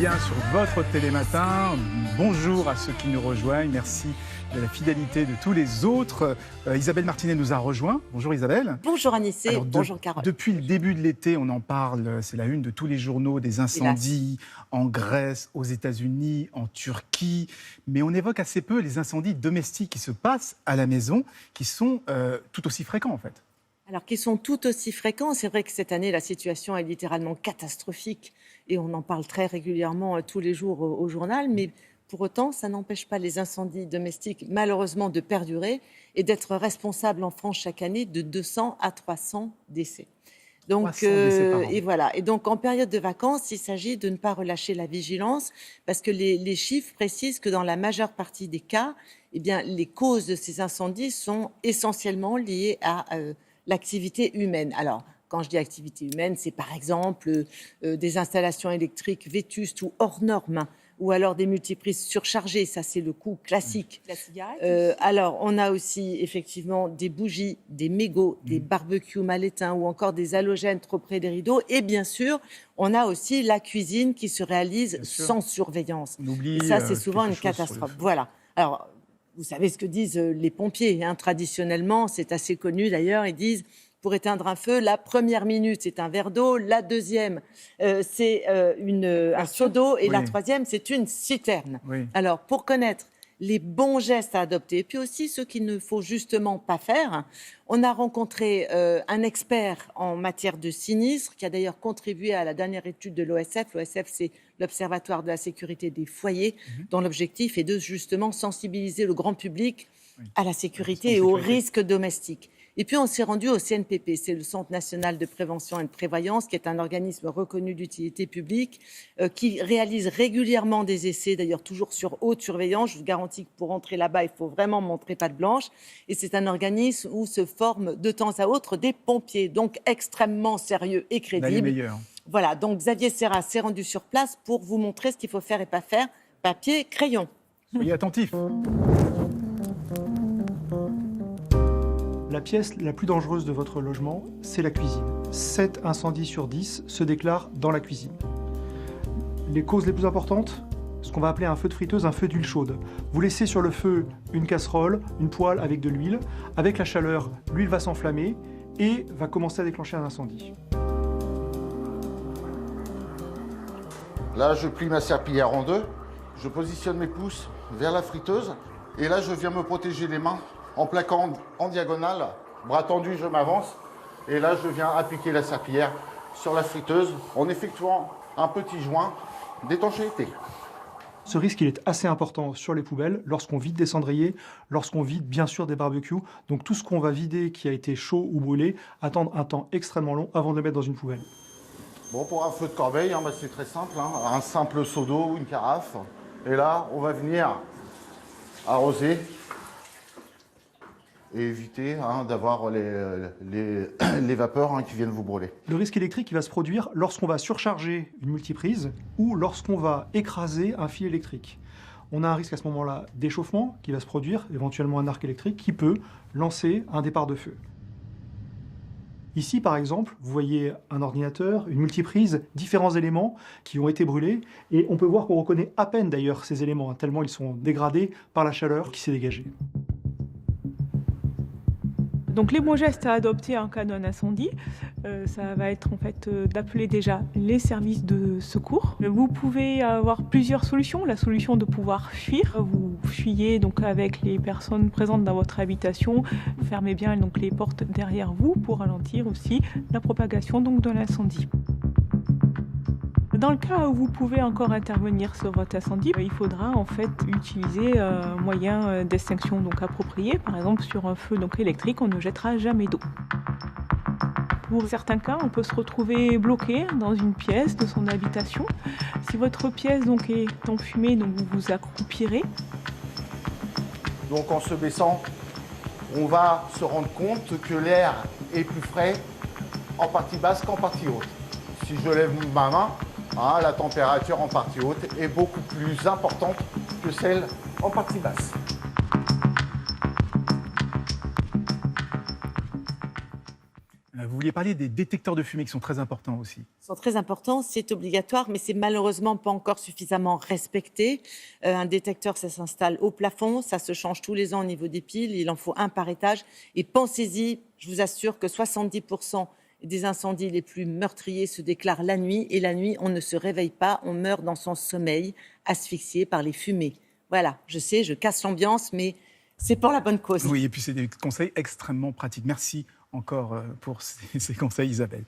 bien sur votre Télématin. Bonjour à ceux qui nous rejoignent. Merci de la fidélité de tous les autres. Isabelle Martinet nous a rejoint. Bonjour Isabelle. Bonjour Anissé, bonjour Carole. Depuis le début de l'été, on en parle, c'est la une de tous les journaux, des incendies en Grèce, aux États-Unis, en Turquie. Mais on évoque assez peu les incendies domestiques qui se passent à la maison, qui sont tout aussi fréquents en fait. Alors qu'ils sont tout aussi fréquents, c'est vrai que cette année, la situation est littéralement catastrophique et on en parle très régulièrement tous les jours au journal, mais pour autant, ça n'empêche pas les incendies domestiques, malheureusement, de perdurer et d'être responsables en France chaque année de 200 à 300 décès. Donc, 300 décès par an. et voilà. Et donc, en période de vacances, il s'agit de ne pas relâcher la vigilance parce que les chiffres précisent que dans la majeure partie des cas, eh bien, les causes de ces incendies sont essentiellement liées à l'activité humaine. Alors, quand je dis activité humaine, c'est par exemple des installations électriques vétustes ou hors normes, ou alors des multiprises surchargées, ça c'est le coût classique. La cigarette Alors, on a aussi effectivement des bougies, des mégots, des barbecues mal éteints ou encore des halogènes trop près des rideaux. Et bien sûr, on a aussi la cuisine qui se réalise sans surveillance. On oublie, et ça, c'est souvent quelque une chose sur le catastrophe. feu. Voilà. Alors, vous savez ce que disent les pompiers, hein, traditionnellement, c'est assez connu d'ailleurs, ils disent pour éteindre un feu, la première minute c'est un verre d'eau, la deuxième c'est un seau d'eau et la troisième c'est une citerne. Oui. Alors pour connaître les bons gestes à adopter et puis aussi ceux qu'il ne faut justement pas faire, on a rencontré un expert en matière de sinistres qui a d'ailleurs contribué à la dernière étude de l'OSF. L'OSF, c'est l'Observatoire de la sécurité des foyers, dont l'objectif est de justement sensibiliser le grand public à la sécurité et aux risques domestiques. Et puis on s'est rendu au CNPP, c'est le Centre national de prévention et de prévoyance, qui est un organisme reconnu d'utilité publique, qui réalise régulièrement des essais, d'ailleurs toujours sur haute surveillance. Je vous garantis que pour entrer là-bas, il faut vraiment montrer patte blanche. Et c'est un organisme où se forment de temps à autre des pompiers, donc extrêmement sérieux et On a les crédibles. meilleurs. Voilà, donc Xavier Serra s'est rendu sur place pour vous montrer ce qu'il faut faire et pas faire. Papier, crayon. Soyez attentifs. La pièce la plus dangereuse de votre logement, c'est la cuisine. 7 incendies sur 10 se déclarent dans la cuisine. Les causes les plus importantes, ce qu'on va appeler un feu de friteuse, un feu d'huile chaude. Vous laissez sur le feu une casserole, une poêle avec de l'huile. Avec la chaleur, l'huile va s'enflammer et va commencer à déclencher un incendie. Là, je plie ma serpillière en deux, je positionne mes pouces vers la friteuse et là, je viens me protéger les mains en plaquant en diagonale, bras tendus, je m'avance et là, je viens appliquer la serpillière sur la friteuse en effectuant un petit joint d'étanchéité. Ce risque, il est assez important sur les poubelles, lorsqu'on vide des cendriers, lorsqu'on vide bien sûr des barbecues. Donc tout ce qu'on va vider qui a été chaud ou brûlé, attendre un temps extrêmement long avant de le mettre dans une poubelle. Bon, pour un feu de corbeille, c'est très simple, un simple seau d'eau ou une carafe. Et là, on va venir arroser et éviter d'avoir les vapeurs qui viennent vous brûler. Le risque électrique il va se produire lorsqu'on va surcharger une multiprise ou lorsqu'on va écraser un fil électrique. On a un risque à ce moment-là d'échauffement qui va se produire, éventuellement un arc électrique qui peut lancer un départ de feu. Ici, par exemple, vous voyez un ordinateur, une multiprise, différents éléments qui ont été brûlés. Et on peut voir qu'on reconnaît à peine d'ailleurs ces éléments, tellement ils sont dégradés par la chaleur qui s'est dégagée. Donc les bons gestes à adopter en cas d'un incendie, ça va être en fait d'appeler déjà les services de secours. Vous pouvez avoir plusieurs solutions. La solution de pouvoir fuir. Vous fuyez donc avec les personnes présentes dans votre habitation. Vous fermez bien donc les portes derrière vous pour ralentir aussi la propagation donc de l'incendie. Dans le cas où vous pouvez encore intervenir sur votre incendie, il faudra en fait utiliser un moyen d'extinction donc approprié. Par exemple, sur un feu donc électrique, on ne jettera jamais d'eau. Pour certains cas, on peut se retrouver bloqué dans une pièce de son habitation. Si votre pièce donc est enfumée, donc vous vous accroupirez. Donc en se baissant, on va se rendre compte que l'air est plus frais en partie basse qu'en partie haute. Si je lève ma main, la température en partie haute est beaucoup plus importante que celle en partie basse. Vous vouliez parler des détecteurs de fumée qui sont très importants aussi. Sont très importants, c'est obligatoire, mais c'est malheureusement pas encore suffisamment respecté. Un détecteur, ça s'installe au plafond, ça se change tous les ans au niveau des piles, il en faut un par étage. Et pensez-y, je vous assure que 70% des incendies les plus meurtriers se déclarent la nuit, et la nuit, on ne se réveille pas, on meurt dans son sommeil, asphyxié par les fumées. Voilà, je sais, je casse l'ambiance, mais c'est pour la bonne cause. Oui, et puis c'est des conseils extrêmement pratiques. Merci encore pour ces conseils, Isabelle.